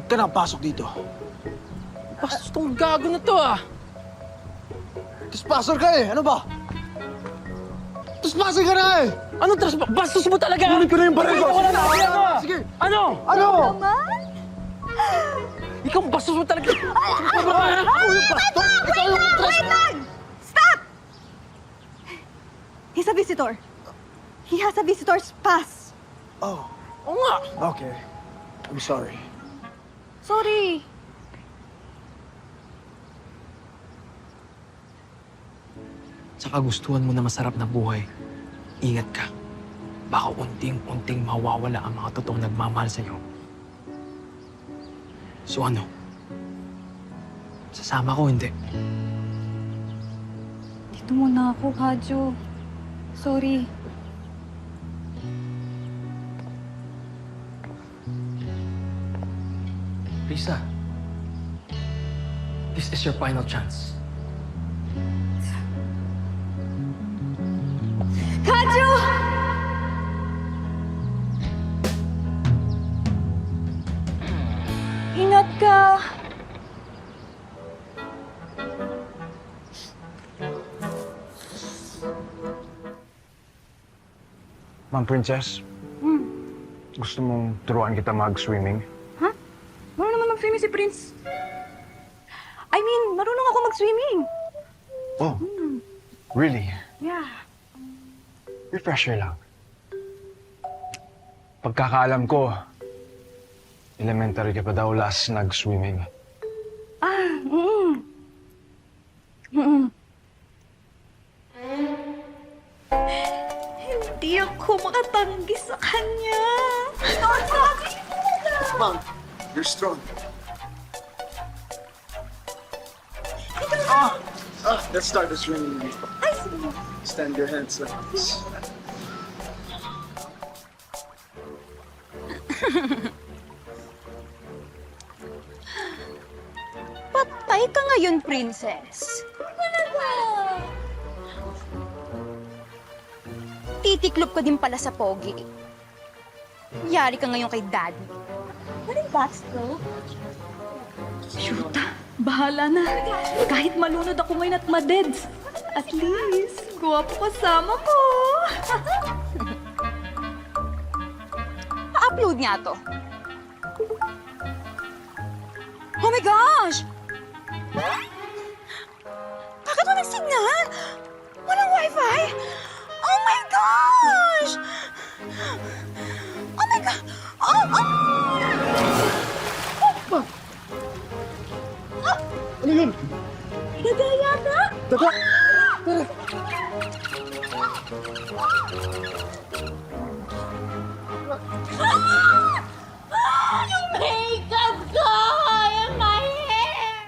ka nakapasok dito? Bastos tong gago na to ah! Trespassor ka eh! Ano ba? Trespassor ka na eh! Anong bastos mo talaga? Kunin ko na yung baril ko! Wala na ako! Sige! Ano? Ano? Naman? Ikaw bastos mo talaga! Ikaw yung bastos! Ikaw yung Wait lang! Stop! He's a visitor. He has a visitor's pass. Oh, Oo nga! okay. I'm sorry. Sorry. Sa kagustuhan mo na masarap na buhay, ingat ka. Baka unting-unting mawawala ang mga totoong nagmamahal sa'yo. So ano? Sasama ko, hindi? Dito muna ako, Hadjo. Sorry. Risa, this is your final chance. Hadjo! Ingat ka. Ma'am Princess, gusto mong turuan kita mag-swimming? Ha? Marunong naman mag-swimming si Prince. I mean, marunong ako mag-swimming. Oh, really? Yeah. Refresher lang. Pagkakaalam ko, elementary ka pa daw last nag-swimming. Ah, Mm-mm. Hindi ako makatanggi sa kanya. Sorry. Ma'am, you're strong. Let's start the swimming. Ay, sige. Stand your hands like this. Patay ka ngayon, princess. Talaga? Titiklop ka din pala sa pogi. Yari ka ngayon kay daddy. Walang backstroke? Shoota, bahala na. Kahit malunod ako ngayon at madeds. At least, guwapo kasama ko. Pa-upload nga to. Oh my gosh! Bakit walang signal? Walang wifi? Oh my gosh! Oh my God! Oh! Ano yun? Nagaya ka? Daga! Yung makeup ko! Yung my hair!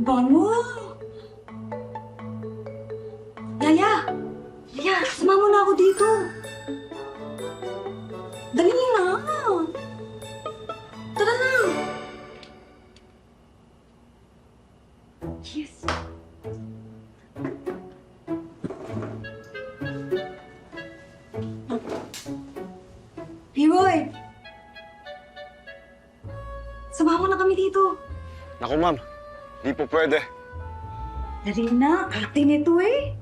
Bango! Yaya! Yaya, sumama na ako dito. Dali na. Tara na. Yes. Leroy! Sumama na kami dito. Naku ma'am, di po pwede. Dali na, arte nito eh.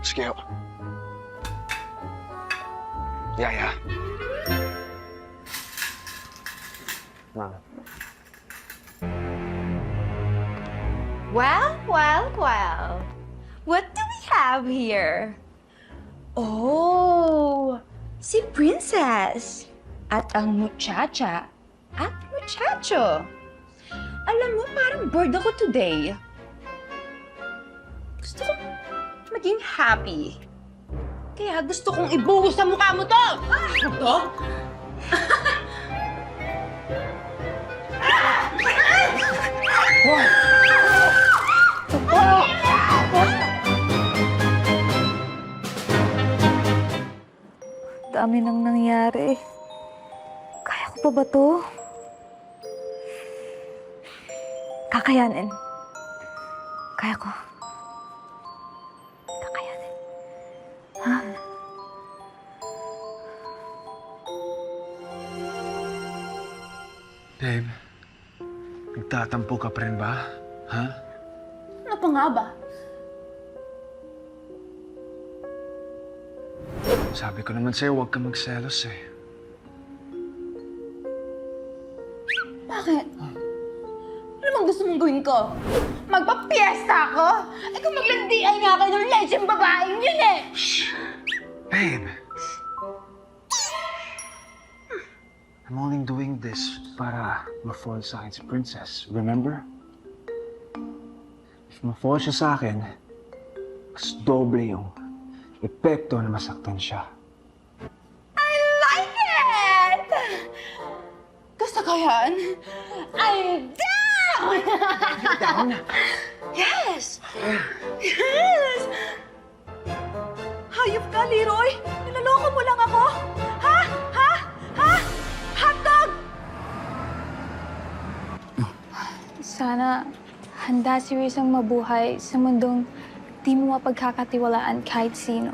Sige ho. Yaya. Ma'am. Well. What do we have here? Oh, si Princess at ang muchacha at muchacho. Alam mo, parang bored ako today. Gusto ko maging happy. Kaya gusto kong ibuhos sa mukha mo to! Ito? Dami nang nangyari. Kaya ko pa ba to? Kakayanin. Kaya ko. Kakayanin. Ha? Babe, nagtatampo ka pa rin ba? Ha? Ano pa nga ba? Sabi ko naman sa'yo, huwag ka magselos eh. Bakit? Ano bang gusto mong gawin ko? Magpapiesta ako? Eh kung maglandian nga kayo ng lecheng babaeng yun eh! Babe! I'm only doing this para ma-fall sa akin si Princess, remember? If ma-fall siya sa akin, mas doble yung epekto na masaktan siya. I like it! Gusto ko yan? I'm down! Down? Yes! Yes! Hayop ka, Leroy! Nilaloko mo lang ako? Ha? Ha? Ha? Hotdog! Sana handa si Rizang mabuhay sa mundong di mo mapagkakatiwalaan kahit sino.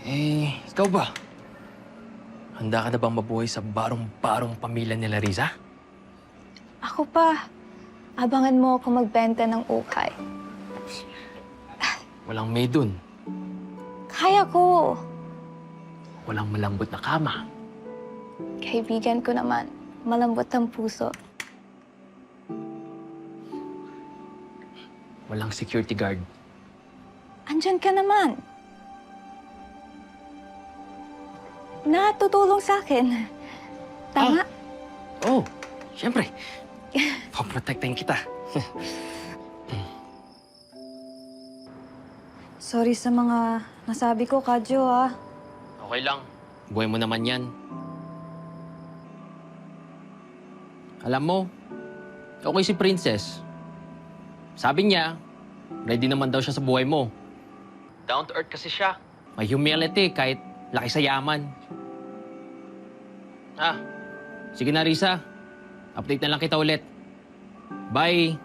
Eh, ikaw ba? Handa ka na bang mabuhay sa barong-barong pamilya nila, Riza? Ako pa, abangan mo ako magbenta ng ukay. Walang maid dun. Kaya ko. Walang malambot na kama. Kaibigan ko naman, malambot ang puso. Walang security guard. Andyan ka naman. Natutulong sa akin. Tama? Oh, siyempre. Paprotektahin kita. Sorry sa mga nasabi ko, Kadyo, ah. Okay lang. Buhay mo naman yan. Alam mo, okay si Princess. Sabi niya, ready naman daw siya sa buhay mo. Down to earth kasi siya. May humility kahit laki sa yaman. Sige na, Risa. Update na lang kita ulit. Bye!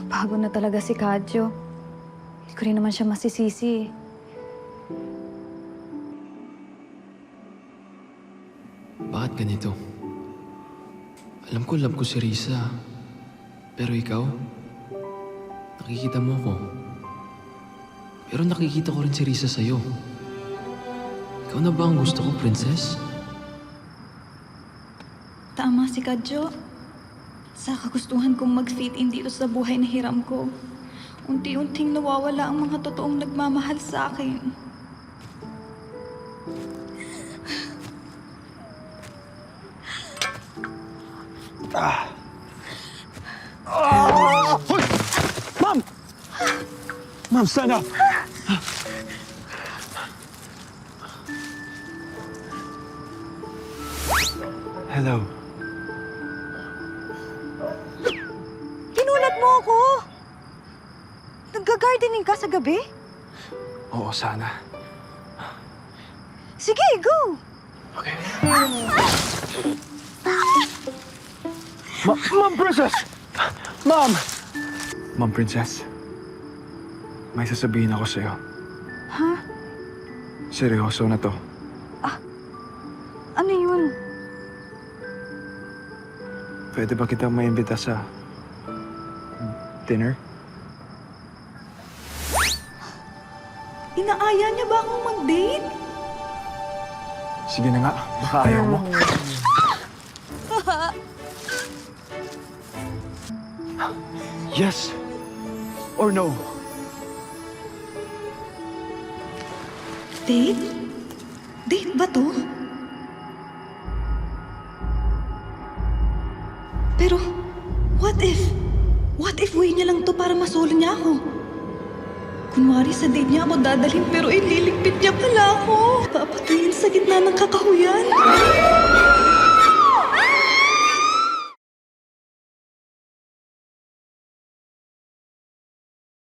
Bago na talaga si Kadyo. Hindi ko rin naman siya masisisi. Bakit ganito? Alam ko love ko si Risa. Pero ikaw, nakikita mo ko. Pero nakikita ko rin si Risa sa'yo. Ikaw na ba ang gusto ko, Princess? Tama si Kadyo. Sa kagustuhan kong mag-fit in dito sa buhay na hiram ko, unti-unting nawawala ang mga totoong nagmamahal sa akin. Hoy! Ma'am! Ma'am, stand up! Hello. Ginulat mo ako! Nagga-gardening ka sa gabi? Oo, sana. Sige, go! Okay. Ma'am Princess! Ma'am! Ma'am Princess, may sasabihin ako sa'yo. Ha? Seryoso na to. Ano yun? Pwede ba kita maimbita sa dinner? Inaaya niya ba akong mag-date? Sige na nga, baka ayaw mo. Yes or no? Date? Date ba to? Pero, what if? What if way niya lang to para masolo niya ako? Kunwari sa date niya ako dadalhin pero ililigpit niya pala ako. Papatayin sa gitna ng kakahuyan.